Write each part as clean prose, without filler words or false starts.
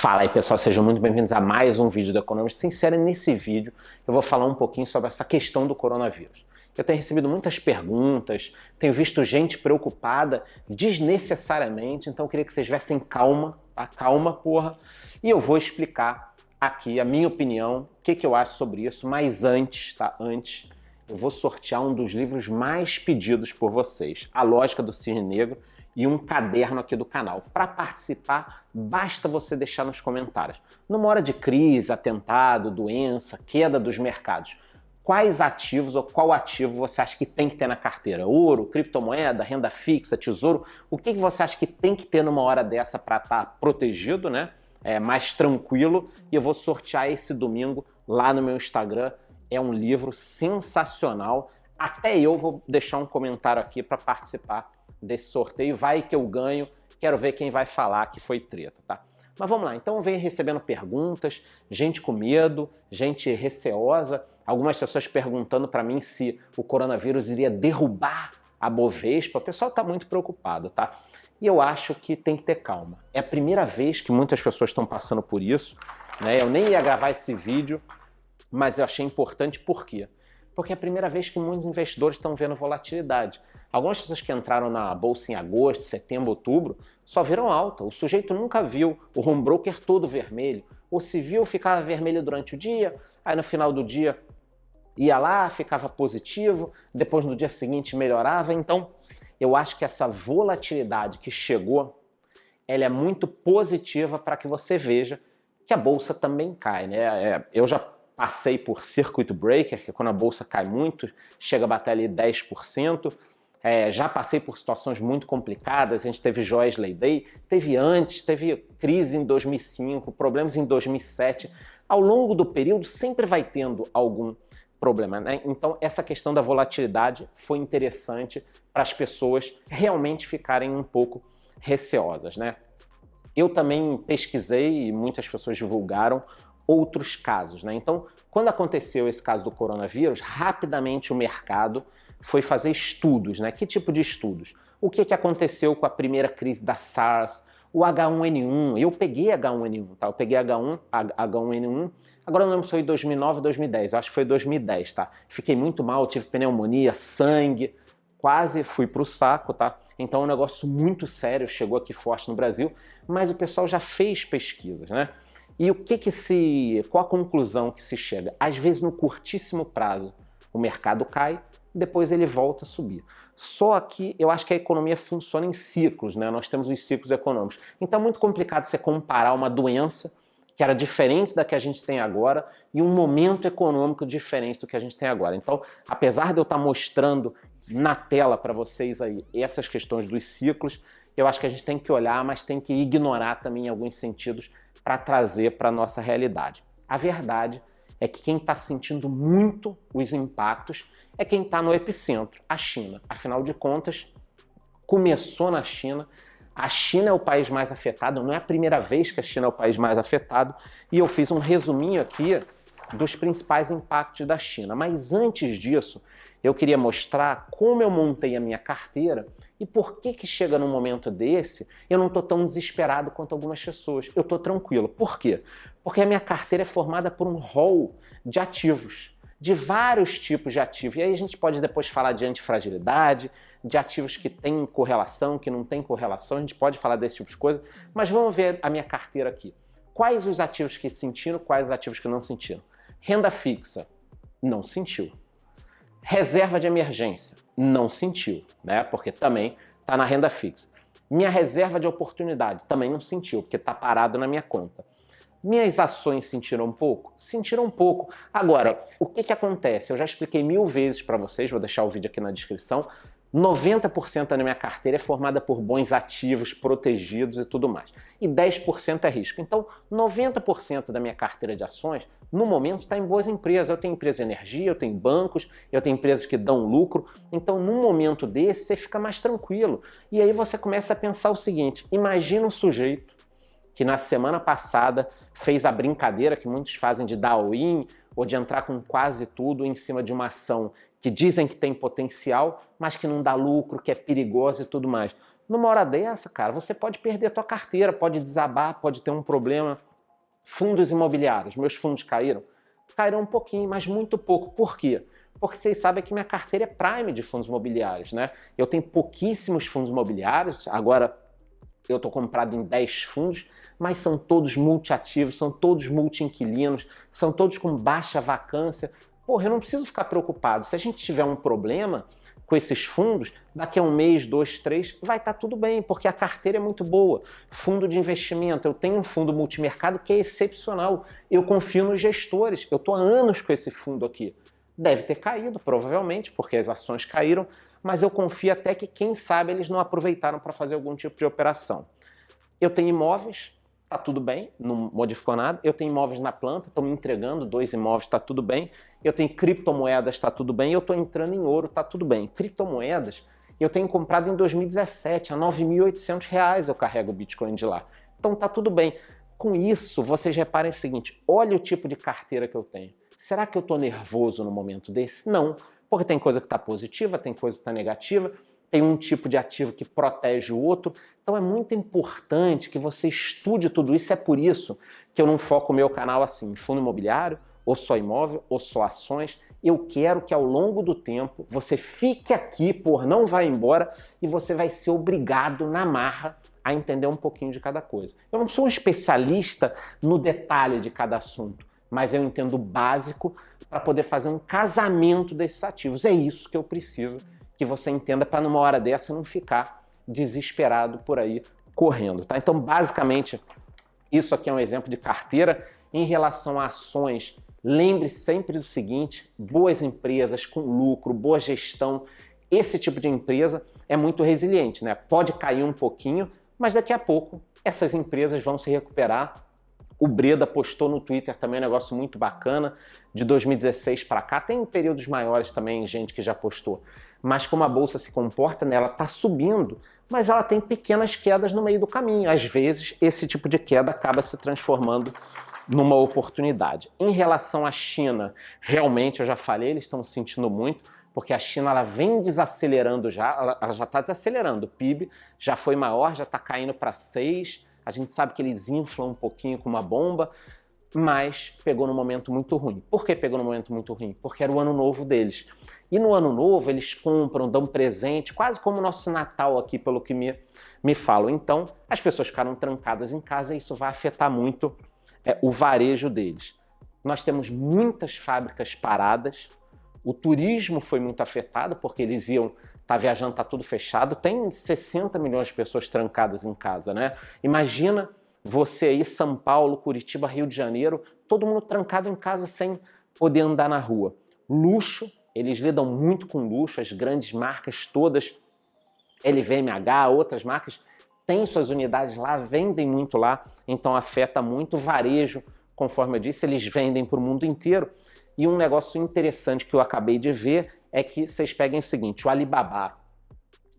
Fala aí pessoal, sejam muito bem-vindos a mais um vídeo do Economist Sincero. Nesse vídeo eu vou falar um pouquinho sobre essa questão do coronavírus. Eu tenho recebido muitas perguntas, tenho visto gente preocupada desnecessariamente, então eu queria que vocês tivessem calma, tá? Calma, porra. E eu vou explicar aqui a minha opinião, o que eu acho sobre isso, mas antes, tá? Antes, eu vou sortear um dos livros mais pedidos por vocês, A Lógica do Cisne Negro, e um caderno aqui do canal. Para participar, basta você deixar nos comentários. Numa hora de crise, atentado, doença, queda dos mercados, quais ativos ou qual ativo você acha que tem que ter na carteira? Ouro, criptomoeda, renda fixa, tesouro? O que você acha que tem que ter numa hora dessa para estar protegido, né? Mais tranquilo? E eu vou sortear esse domingo lá no meu Instagram. É um livro sensacional. Até eu vou deixar um comentário aqui para participar desse sorteio. Vai que eu ganho, quero ver quem vai falar que foi treta, tá? Mas vamos lá, então eu venho recebendo perguntas, gente com medo, gente receosa, algumas pessoas perguntando para mim se o coronavírus iria derrubar a Bovespa. O pessoal tá muito preocupado, tá? E eu acho que tem que ter calma. É a primeira vez que muitas pessoas estão passando por isso, né? Eu nem ia gravar esse vídeo, mas eu achei importante. Por quê? Porque é a primeira vez que muitos investidores estão vendo volatilidade. Algumas pessoas que entraram na bolsa em agosto, setembro, outubro, só viram alta. O sujeito nunca viu o home broker todo vermelho. Ou se viu, ficava vermelho durante o dia, aí no final do dia ia lá, ficava positivo, depois no dia seguinte melhorava. Então, eu acho que essa volatilidade que chegou, ela é muito positiva para que você veja que a bolsa também cai, né? Eu já passei por circuit breaker, que é quando a bolsa cai muito, chega a bater ali 10%. Já passei por situações muito complicadas, a gente teve Joesley Day, teve antes, teve crise em 2005, problemas em 2007. Ao longo do período sempre vai tendo algum problema, né? Então essa questão da volatilidade foi interessante para as pessoas realmente ficarem um pouco receosas, né? Eu também pesquisei e muitas pessoas divulgaram outros casos, né? Então, quando aconteceu esse caso do coronavírus, rapidamente o mercado foi fazer estudos, né? Que tipo de estudos? O que aconteceu com a primeira crise da SARS, o H1N1? Eu peguei H1N1, tá? Eu peguei H1N1, agora eu não lembro se foi 2009 ou 2010, eu acho que foi 2010, tá? Fiquei muito mal, tive pneumonia, sangue, quase fui pro saco, tá? Então é um negócio muito sério, chegou aqui forte no Brasil, mas o pessoal já fez pesquisas, né? E qual a conclusão que se chega? Às vezes, no curtíssimo prazo, o mercado cai, depois ele volta a subir. Só que eu acho que a economia funciona em ciclos, né? Nós temos os ciclos econômicos. Então é muito complicado você comparar uma doença que era diferente da que a gente tem agora e um momento econômico diferente do que a gente tem agora. Então, apesar de eu estar mostrando na tela para vocês aí essas questões dos ciclos, eu acho que a gente tem que olhar, mas tem que ignorar também em alguns sentidos para trazer para a nossa realidade. A verdade é que quem está sentindo muito os impactos é quem está no epicentro, a China. Afinal de contas, começou na China, a China é o país mais afetado, não é a primeira vez que a China é o país mais afetado, e eu fiz um resuminho aqui dos principais impactos da China. Mas antes disso, eu queria mostrar como eu montei a minha carteira e por que chega num momento desse eu não estou tão desesperado quanto algumas pessoas. Eu estou tranquilo. Por quê? Porque a minha carteira é formada por um rol de ativos, de vários tipos de ativos. E aí a gente pode depois falar de antifragilidade, de ativos que têm correlação, que não têm correlação, a gente pode falar desse tipo de coisa, mas vamos ver a minha carteira aqui. Quais os ativos que sentiram, quais os ativos que não sentiram? Renda fixa, não sentiu. Reserva de emergência, não sentiu, né? Porque também está na renda fixa. Minha reserva de oportunidade, também não sentiu, porque está parado na minha conta. Minhas ações sentiram um pouco? Sentiram um pouco. Agora, o que acontece? Eu já expliquei 1000 vezes para vocês, vou deixar o vídeo aqui na descrição. 90% da minha carteira é formada por bons ativos, protegidos e tudo mais. E 10% é risco. Então, 90% da minha carteira de ações, no momento, está em boas empresas. Eu tenho empresa de energia, eu tenho bancos, eu tenho empresas que dão lucro. Então, num momento desse, você fica mais tranquilo. E aí você começa a pensar o seguinte, imagina um sujeito que na semana passada fez a brincadeira que muitos fazem de dar all-in ou de entrar com quase tudo em cima de uma ação que dizem que tem potencial, mas que não dá lucro, que é perigosa e tudo mais. Numa hora dessa, cara, você pode perder a tua carteira, pode desabar, pode ter um problema Fundos imobiliários, meus fundos caíram? Caíram um pouquinho, mas muito pouco. Por quê? Porque vocês sabem que minha carteira é prime de fundos imobiliários, né? Eu tenho pouquíssimos fundos imobiliários, agora eu estou comprado em 10 fundos, mas são todos multiativos, são todos multi-inquilinos, são todos com baixa vacância. Porra, eu não preciso ficar preocupado. Se a gente tiver um problema com esses fundos, daqui a um mês, 2, 3, vai estar tudo bem, porque a carteira é muito boa. Fundo de investimento, eu tenho um fundo multimercado que é excepcional. Eu confio nos gestores, eu estou há anos com esse fundo aqui. Deve ter caído, provavelmente, porque as ações caíram, mas eu confio até que, quem sabe, eles não aproveitaram para fazer algum tipo de operação. Eu tenho imóveis, tá tudo bem, não modificou nada. Eu tenho imóveis na planta, estou me entregando 2 imóveis, tá tudo bem. Eu tenho criptomoedas, tá tudo bem. Eu estou entrando em ouro, tá tudo bem. Criptomoedas, eu tenho comprado em 2017, a R$ 9.800 eu carrego o Bitcoin de lá. Então tá tudo bem. Com isso, vocês reparem o seguinte, olha o tipo de carteira que eu tenho. Será que eu estou nervoso no momento desse? Não, porque tem coisa que está positiva, tem coisa que está negativa, tem um tipo de ativo que protege o outro. Então é muito importante que você estude tudo isso. É por isso que eu não foco o meu canal assim, em fundo imobiliário, ou só imóvel, ou só ações. Eu quero que ao longo do tempo você fique aqui, não vai embora, e você vai ser obrigado na marra a entender um pouquinho de cada coisa. Eu não sou um especialista no detalhe de cada assunto, mas eu entendo o básico para poder fazer um casamento desses ativos. É isso que eu preciso que você entenda para numa hora dessa não ficar desesperado por aí correndo, tá? Então, basicamente, isso aqui é um exemplo de carteira. Em relação a ações, lembre sempre do seguinte, boas empresas com lucro, boa gestão, esse tipo de empresa é muito resiliente, né? Pode cair um pouquinho, mas daqui a pouco essas empresas vão se recuperar. O Breda postou no Twitter também um negócio muito bacana, de 2016 para cá. Tem períodos maiores também, gente que já postou. Mas como a bolsa se comporta, né, ela está subindo, mas ela tem pequenas quedas no meio do caminho. Às vezes, esse tipo de queda acaba se transformando numa oportunidade. Em relação à China, realmente, eu já falei, eles estão sentindo muito, porque a China ela vem desacelerando já, ela já está desacelerando. O PIB já foi maior, já está caindo para 6%. A gente sabe que eles inflam um pouquinho com uma bomba, mas pegou num momento muito ruim. Por que pegou num momento muito ruim? Porque era o ano novo deles. E no ano novo eles compram, dão presente, quase como o nosso Natal aqui, pelo que me falam. Então, as pessoas ficaram trancadas em casa e isso vai afetar muito o varejo deles. Nós temos muitas fábricas paradas, o turismo foi muito afetado, porque eles iam estar viajando, está tudo fechado. Tem 60 milhões de pessoas trancadas em casa, né? Imagina você aí, São Paulo, Curitiba, Rio de Janeiro, todo mundo trancado em casa sem poder andar na rua. Luxo, eles lidam muito com luxo, as grandes marcas todas, LVMH, outras marcas, têm suas unidades lá, vendem muito lá, então afeta muito o varejo. Conforme eu disse, eles vendem para o mundo inteiro. E um negócio interessante que eu acabei de ver é que vocês peguem o seguinte, o Alibaba,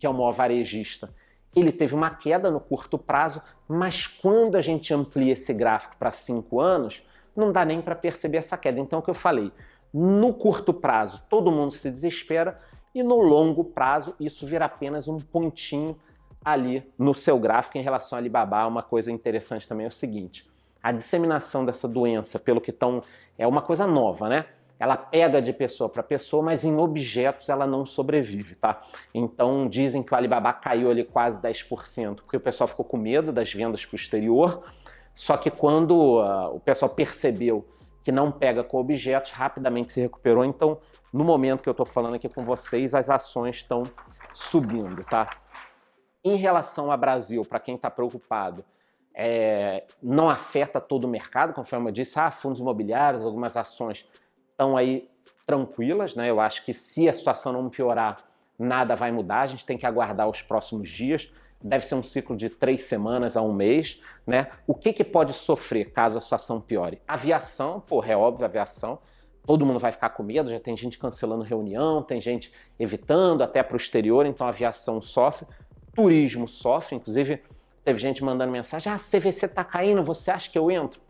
que é o maior varejista, ele teve uma queda no curto prazo, mas quando a gente amplia esse gráfico para 5 anos, não dá nem para perceber essa queda. Então, o que eu falei, no curto prazo, todo mundo se desespera, e no longo prazo, isso vira apenas um pontinho ali no seu gráfico. Em relação ao Alibaba, uma coisa interessante também é o seguinte, a disseminação dessa doença, pelo que estão, é uma coisa nova, né? Ela pega de pessoa para pessoa, mas em objetos ela não sobrevive, tá? Então dizem que o Alibaba caiu ali quase 10%, porque o pessoal ficou com medo das vendas para o exterior, só que quando o pessoal percebeu que não pega com objetos, rapidamente se recuperou. Então, no momento que eu estou falando aqui com vocês, as ações estão subindo, tá? Em relação ao Brasil, para quem está preocupado, não afeta todo o mercado, conforme eu disse, fundos imobiliários, algumas ações estão aí tranquilas, né? Eu acho que se a situação não piorar, nada vai mudar, a gente tem que aguardar os próximos dias, deve ser um ciclo de 3 semanas a 1 mês, né? O que pode sofrer caso a situação piore? Aviação, é óbvio, aviação, todo mundo vai ficar com medo, já tem gente cancelando reunião, tem gente evitando até para o exterior, então a aviação sofre, turismo sofre, inclusive teve gente mandando mensagem, CVC tá caindo, você acha que eu entro?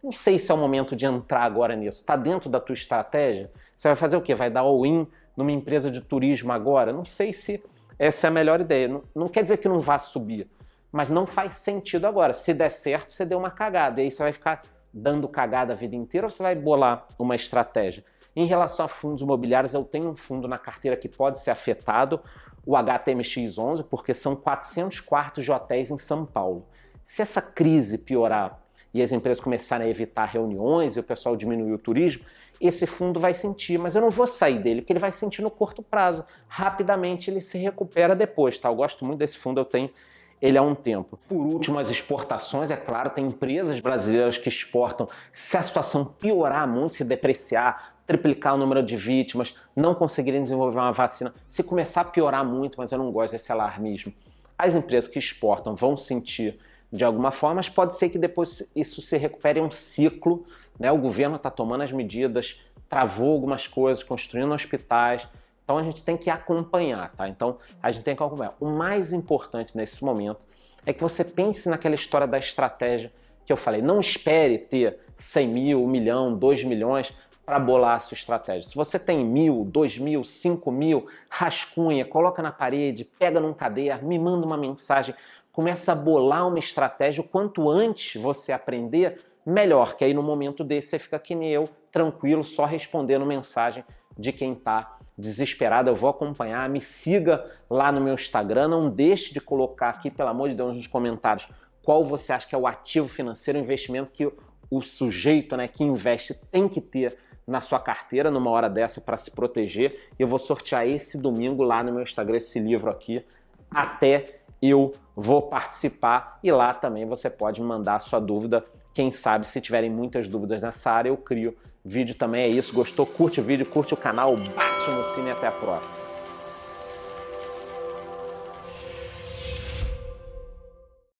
Não sei se é o momento de entrar agora nisso. Está dentro da tua estratégia? Você vai fazer o quê? Vai dar all-in numa empresa de turismo agora? Não sei se essa é a melhor ideia. Não quer dizer que não vá subir, mas não faz sentido agora. Se der certo, você deu uma cagada, e aí você vai ficar dando cagada a vida inteira ou você vai bolar uma estratégia? Em relação a fundos imobiliários, eu tenho um fundo na carteira que pode ser afetado, o HTMX11, porque são 400 quartos de hotéis em São Paulo. Se essa crise piorar e as empresas começarem a evitar reuniões e o pessoal diminuir o turismo, esse fundo vai sentir, mas eu não vou sair dele, porque ele vai sentir no curto prazo. Rapidamente ele se recupera depois, tá? Eu gosto muito desse fundo, eu tenho ele há um tempo. Por último, as exportações, é claro, tem empresas brasileiras que exportam. Se a situação piorar muito, se depreciar, triplicar o número de vítimas, não conseguirem desenvolver uma vacina, se começar a piorar muito, mas eu não gosto desse alarmismo, as empresas que exportam vão sentir de alguma forma, mas pode ser que depois isso se recupere em um ciclo, né? O governo está tomando as medidas, travou algumas coisas, construindo hospitais. Então a gente tem que acompanhar, tá? Então a gente tem que acompanhar. O mais importante nesse momento é que você pense naquela história da estratégia que eu falei. Não espere ter 100 mil, 1 milhão, 2 milhões para bolar a sua estratégia. Se você tem 1.000, 2.000, 5.000, rascunha, coloca na parede, pega num caderno, me manda uma mensagem, começa a bolar uma estratégia. O quanto antes você aprender, melhor, que aí no momento desse você fica que nem eu, tranquilo, só respondendo mensagem de quem está desesperado. Eu vou acompanhar, me siga lá no meu Instagram, não deixe de colocar aqui, pelo amor de Deus, nos comentários qual você acha que é o ativo financeiro, o investimento que o sujeito, né, que investe tem que ter na sua carteira numa hora dessa para se proteger. Eu vou sortear esse domingo lá no meu Instagram esse livro aqui, até eu vou participar, e lá também você pode me mandar a sua dúvida. Quem sabe, se tiverem muitas dúvidas nessa área, eu crio vídeo também. É isso, gostou? Curte o vídeo, curte o canal, bate no sino e até a próxima.